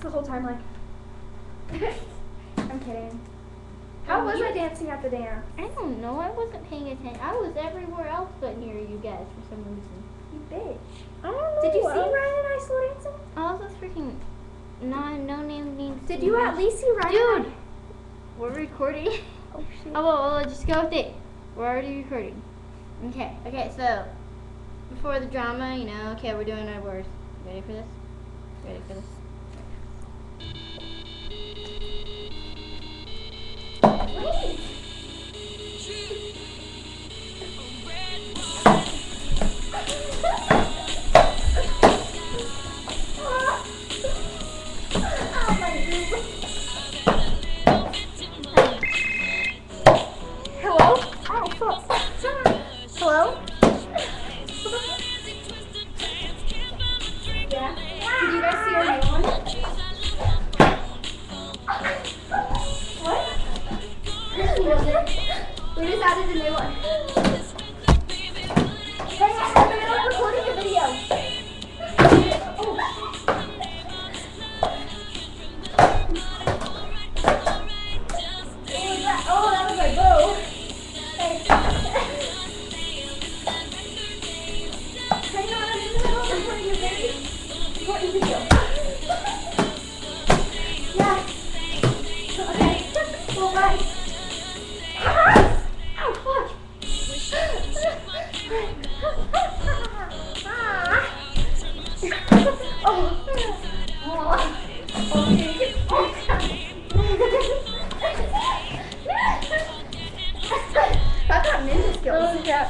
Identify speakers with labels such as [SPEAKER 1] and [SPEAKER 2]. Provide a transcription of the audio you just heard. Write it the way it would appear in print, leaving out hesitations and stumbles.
[SPEAKER 1] the whole time, like. I'm kidding. How was I dancing at the dance?
[SPEAKER 2] I don't know. I wasn't paying attention. I was everywhere else but near you guys for some reason.
[SPEAKER 1] You bitch.
[SPEAKER 2] I don't know.
[SPEAKER 1] Did you see Ryan and I slow dancing?
[SPEAKER 2] All those freaking no name names.
[SPEAKER 1] Did you at least see Ryan?
[SPEAKER 2] Dude, we're recording.
[SPEAKER 1] Oh shit.
[SPEAKER 2] Oh well, just go with it. We're already recording. Okay. So before the drama, you know. Okay, we're doing our words. Ready for this? Ready for this?
[SPEAKER 1] Wait. Hello? Oh, fuck. Hello? Yeah? Did you guys see our new one? What? We just added a new one. Hey, I'm in the middle of recording a video. Oh, that was my bow. Hey. Hang on, I'm in the middle of recording a very important video. Yeah. Okay. Well, bye. Ow, fuck. Oh. Okay. I've got ninja skills. Oh, yeah.